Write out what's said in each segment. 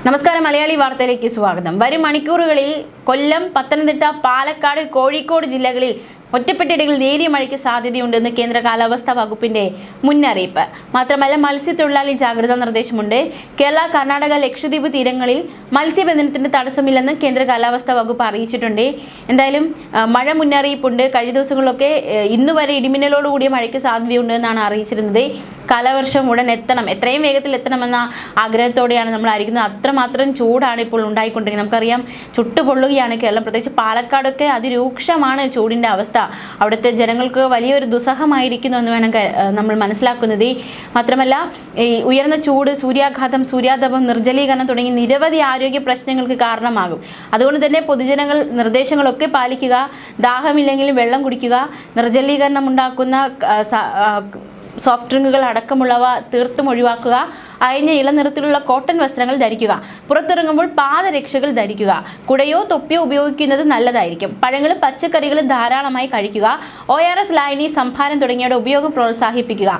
നമസ്കാരം, മലയാളി വാർത്തയിലേക്ക് സ്വാഗതം. വരും മണിക്കൂറുകളിൽ കൊല്ലം, പത്തനംതിട്ട, പാലക്കാട്, കോഴിക്കോട് ജില്ലകളിൽ ഒറ്റപ്പെട്ടയിടങ്ങളിൽ നേരിയ മഴയ്ക്ക് സാധ്യതയുണ്ടെന്ന് കേന്ദ്ര കാലാവസ്ഥാ വകുപ്പിന്റെ മുന്നറിയിപ്പ്. മാത്രമല്ല, മത്സ്യത്തൊഴിലാളി ജാഗ്രതാ നിർദ്ദേശമുണ്ട്. കേരള, കർണാടക, ലക്ഷദ്വീപ് തീരങ്ങളിൽ മത്സ്യബന്ധനത്തിന് തടസ്സമില്ലെന്ന് കേന്ദ്ര കാലാവസ്ഥാ വകുപ്പ് അറിയിച്ചിട്ടുണ്ട്. എന്തായാലും മഴ മുന്നറിയിപ്പുണ്ട്. കഴിഞ്ഞ ദിവസങ്ങളിലൊക്കെ ഇന്നുവരെ ഇടിമിന്നലോടുകൂടിയ മഴയ്ക്ക് സാധ്യതയുണ്ട് എന്നാണ് അറിയിച്ചിരുന്നത്. കാലവർഷം ഉടൻ എത്തണം, എത്രയും വേഗത്തിൽ എത്തണമെന്ന ആഗ്രഹത്തോടെയാണ് നമ്മൾ ആയിരിക്കുന്നത്. അത്രമാത്രം ചൂടാണ് ഇപ്പോൾ ഉണ്ടായിക്കൊണ്ടിരിക്കുന്നത്. നമുക്കറിയാം, ചുട്ടുപൊള്ളുകയാണ് കേരളം. പ്രത്യേകിച്ച് പാലക്കാടൊക്കെ അതിരൂക്ഷമാണ് ചൂടിൻ്റെ അവസ്ഥ. അവിടുത്തെ ജനങ്ങൾക്ക് വലിയൊരു ദുസ്സഹമായിരിക്കുന്നു എന്ന് വേണം നമ്മൾ മനസ്സിലാക്കുന്നത്. മാത്രമല്ല, ഈ ഉയർന്ന ചൂട്, സൂര്യാഘാതം, സൂര്യാതപം, നിർജ്ജലീകരണം തുടങ്ങി നിരവധി ആരോഗ്യ പ്രശ്നങ്ങൾക്ക് കാരണമാകും. അതുകൊണ്ട് തന്നെ പൊതുജനങ്ങൾ നിർദ്ദേശങ്ങളൊക്കെ പാലിക്കുക. ദാഹമില്ലെങ്കിലും വെള്ളം കുടിക്കുക. നിർജ്ജലീകരണം ഉണ്ടാക്കുന്ന സോഫ്റ്റ് ഡ്രിങ്കുകൾ അടക്കമുള്ളവ തീർത്തും ഒഴിവാക്കുക. അയഞ്ഞ ഇളനിറത്തിലുള്ള കോട്ടൺ വസ്ത്രങ്ങൾ ധരിക്കുക. പുറത്തിറങ്ങുമ്പോൾ പാദരക്ഷകൾ ധരിക്കുക. കുടയോ തൊപ്പിയോ ഉപയോഗിക്കുന്നത് നല്ലതായിരിക്കും. പഴങ്ങളും പച്ചക്കറികളും ധാരാളമായി കഴിക്കുക. ORS ലായനി, സംഭാരം തുടങ്ങിയവയുടെ ഉപയോഗം പ്രോത്സാഹിപ്പിക്കുക.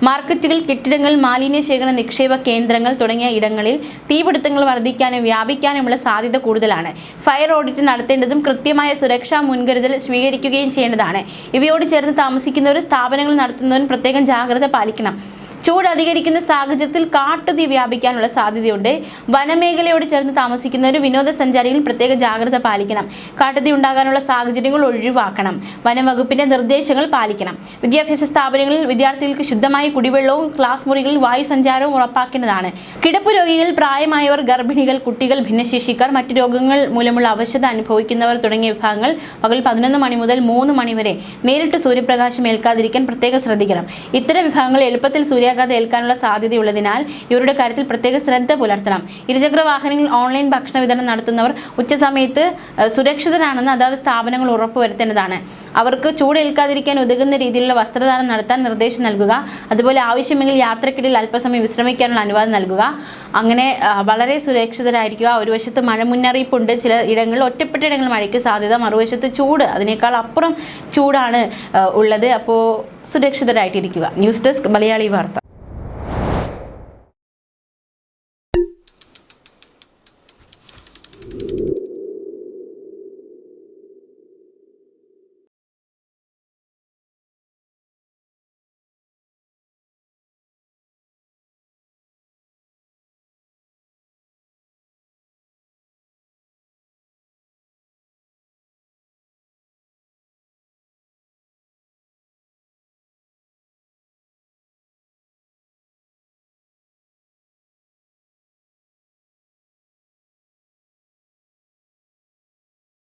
മാർക്കറ്റുകൾ, കെട്ടിടങ്ങൾ, മാലിന്യ ശേഖരണ നിക്ഷേപ കേന്ദ്രങ്ങൾ തുടങ്ങിയ ഇടങ്ങളിൽ തീപിടുത്തങ്ങൾ വർദ്ധിക്കാനും വ്യാപിക്കാനുമുള്ള സാധ്യത കൂടുതലാണ്. ഫയർ ഓഡിറ്റ് നടത്തേണ്ടതും കൃത്യമായ സുരക്ഷാ മുൻകരുതൽ സ്വീകരിക്കുകയും ചെയ്യേണ്ടതാണ്. ഇവയോട് ചേർന്ന് താമസിക്കുന്നവരും സ്ഥാപനങ്ങൾ നടത്തുന്നവരും പ്രത്യേകം ജാഗ്രത പാലിക്കണം. ചൂട് അധികരിക്കുന്ന സാഹചര്യത്തിൽ കാട്ടുതീ വ്യാപിക്കാനുള്ള സാധ്യതയുണ്ട്. വനമേഖലയോട് ചേർന്ന് താമസിക്കുന്നവരും വിനോദസഞ്ചാരികൾ പ്രത്യേക ജാഗ്രത പാലിക്കണം. കാട്ടുതീ ഉണ്ടാകാനുള്ള സാഹചര്യങ്ങൾ ഒഴിവാക്കണം. വനംവകുപ്പിന്റെ നിർദ്ദേശങ്ങൾ പാലിക്കണം. വിദ്യാഭ്യാസ സ്ഥാപനങ്ങളിൽ വിദ്യാർത്ഥികൾക്ക് ശുദ്ധമായ കുടിവെള്ളവും ക്ലാസ് മുറികളിൽ വായുസഞ്ചാരവും ഉറപ്പാക്കേണ്ടതാണ്. കിടപ്പ് രോഗികൾ, പ്രായമായവർ, ഗർഭിണികൾ, കുട്ടികൾ, ഭിന്നശേഷിക്കാർ, മറ്റു രോഗങ്ങൾ മൂലമുള്ള അവശത അനുഭവിക്കുന്നവർ തുടങ്ങിയ വിഭാഗങ്ങൾ പകൽ 11 മണി മുതൽ 3 മണി വരെ നേരിട്ട് സൂര്യപ്രകാശം ഏൽക്കാതിരിക്കാൻ പ്രത്യേകം ശ്രദ്ധിക്കണം. ഇത്തരം വിഭാഗങ്ങൾ എളുപ്പത്തിൽ സൂര്യാഘാതം ഏൽക്കാനുള്ള സാധ്യതയുള്ളതിനാൽ ഇവരുടെ കാര്യത്തിൽ പ്രത്യേക ശ്രദ്ധ പുലർത്തണം. ഇരുചക്ര വാഹനങ്ങളിൽ ഓൺലൈൻ ഭക്ഷണ വിതരണം നടത്തുന്നവർ ഉച്ചസമയത്ത് സുരക്ഷിതരാണെന്ന് അതാത് സ്ഥാപനങ്ങൾ ഉറപ്പുവരുത്തേണ്ടതാണ്. അവർക്ക് ചൂടേൽക്കാതിരിക്കാൻ ഉതകുന്ന രീതിയിലുള്ള വസ്ത്രദാനം നടത്താൻ നിർദ്ദേശം നൽകുക. അതുപോലെ ആവശ്യമെങ്കിൽ യാത്രക്കിടയിൽ അല്പസമയം വിശ്രമിക്കാനുള്ള അനുവാദം നൽകുക. അങ്ങനെ വളരെ സുരക്ഷിതരായിരിക്കുക. ഒരു വശത്ത് മഴ മുന്നറിയിപ്പുണ്ട്, ചില ഇടങ്ങളിൽ ഒറ്റപ്പെട്ട ഇടങ്ങളിൽ മഴയ്ക്ക് സാധ്യത, മറുവശത്ത് ചൂട്, അതിനേക്കാൾ അപ്പുറം ചൂടാണ് ഉള്ളത്. അപ്പോൾ സുരക്ഷിതരായിട്ടിരിക്കുക. ന്യൂസ് ഡെസ്ക്, മലയാളി വാർത്ത.